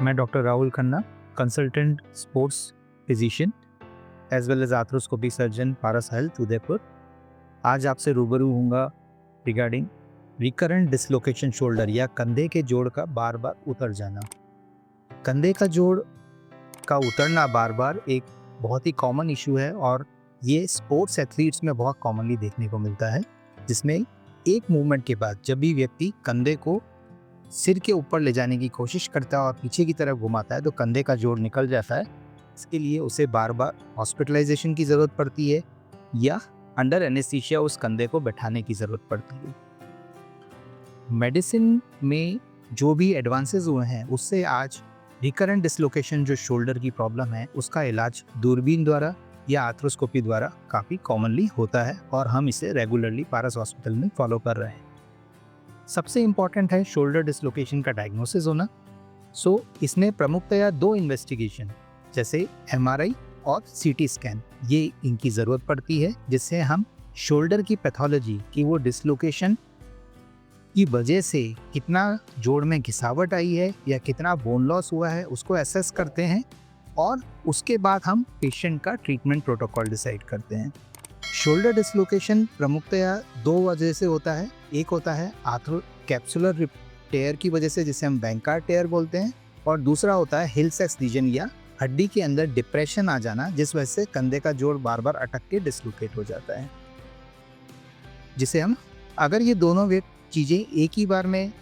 मैं doctor Rahul Khanna, consultant sports physician as well as arthroscopy surgeon Paras Health Udaipur. आज आपसे रूबरू होऊंगा रिगार्डिंग रिकरेंट डिसलोकेशन शोल्डर या कंधे के जोड़ का बार बार उतर जाना। कंधे का जोड़ का उतरना बार बार एक बहुत ही कॉमन इशू है और ये स्पोर्ट्स एथलीट्स में बहुत कॉमनली देखने को मिलता है, जिसमें एक मूवमेंट के बाद जब भी व्यक्ति कंधे को सिर के ऊपर ले जाने की कोशिश करता है और पीछे की तरफ घुमाता है तो कंधे का जोड़ निकल जाता है। इसके लिए उसे बार बार हॉस्पिटलाइजेशन की ज़रूरत पड़ती है या अंडर एनेस्थीसिया उस कंधे को बैठाने की ज़रूरत पड़ती है। मेडिसिन में जो भी एडवांसेस हुए हैं उससे आज रिकरेंट डिसलोकेशन जो शोल्डर की प्रॉब्लम है उसका इलाज दूरबीन द्वारा या आर्थ्रोस्कोपी द्वारा काफ़ी कॉमनली होता है और हम इसे रेगुलरली पारस हॉस्पिटल में फॉलो कर रहे हैं। सबसे इम्पॉर्टेंट है शोल्डर डिसलोकेशन का डायग्नोसिस होना। इसमें प्रमुखतया दो इन्वेस्टिगेशन जैसे MRI और CT स्कैन ये इनकी ज़रूरत पड़ती है, जिससे हम शोल्डर की पैथोलॉजी की वो डिसलोकेशन की वजह से कितना जोड़ में घिसावट आई है या कितना बोन लॉस हुआ है उसको एसेस करते हैं और उसके बाद हम पेशेंट का ट्रीटमेंट प्रोटोकॉल डिसाइड करते हैं। शोल्डर डिसलोकेशन प्रमुखतया दो वजह से होता है। एक होता है आर्थ्रो कैप्सुलर टेयर की वजह से, जिसे हम बैंकार टेयर बोलते हैं, और दूसरा होता है हिल सेक्स लीजन या हड्डी के अंदर डिप्रेशन आ जाना, जिस वजह से कंधे का जोड़ बार बार अटक के डिसलोकेट हो जाता है। जिसे हम अगर ये दोनों चीज़ें एक ही बार में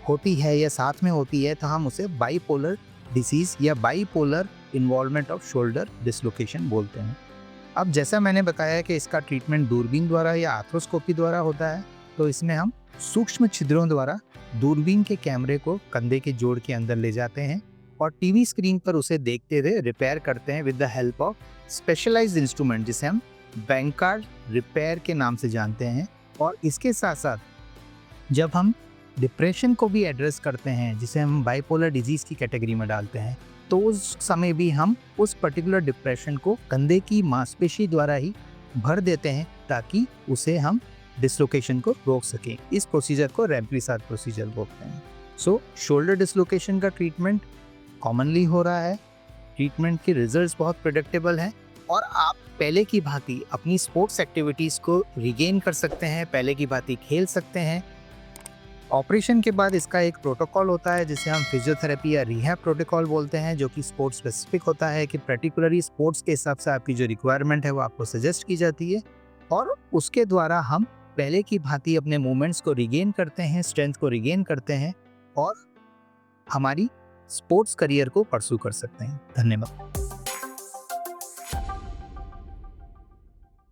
होती है या साथ में होती है तो हम उसे बाईपोलर डिसीज़ या bipolar involvement off shoulder dislocation बोलते हैं। अब जैसा मैंने बताया कि इसका ट्रीटमेंट दूरबीन द्वारा या आर्थ्रोस्कोपी द्वारा होता है, तो इसमें हम सूक्ष्म छिद्रों द्वारा दूरबीन के कैमरे को कंधे के जोड़ के अंदर ले जाते हैं और टीवी स्क्रीन पर उसे देखते हुए रिपेयर करते हैं with the help of specialised instrument, जिसे हम बैंकार रिपेयर के नाम से जानते हैं। और इसके साथ साथ जब हम डिप्रेशन को भी एड्रेस करते हैं, जिसे हम बाइपोलर डिजीज़ की कैटेगरी में डालते हैं, तो उस समय भी हम उस पर्टिकुलर डिप्रेशन को कंधे की मांसपेशी द्वारा ही भर देते हैं ताकि उसे हम डिसलोकेशन को रोक सकें। इस प्रोसीजर को रैम्प्लिसार्ड प्रोसीजर बोलते हैं। शोल्डर डिसलोकेशन का ट्रीटमेंट कॉमनली हो रहा है। ट्रीटमेंट के रिजल्ट्स बहुत प्रेडिक्टेबल हैं और आप पहले की भांति अपनी स्पोर्ट्स एक्टिविटीज़ को रिगेन कर सकते हैं, पहले की भांति खेल सकते हैं। ऑपरेशन के बाद इसका एक प्रोटोकॉल होता है जिसे हम फिजियोथेरेपी या रिहैब प्रोटोकॉल बोलते हैं, जो कि स्पोर्ट्स स्पेसिफिक होता है कि पर्टिकुलरली स्पोर्ट्स के हिसाब से आपकी जो रिक्वायरमेंट है वो आपको सजेस्ट की जाती है और उसके द्वारा हम पहले की भांति अपने मूवमेंट्स को रिगेन करते हैं, स्ट्रेंथ को रिगेन करते हैं और हमारी स्पोर्ट्स करियर को परस्यू कर सकते हैं। धन्यवाद।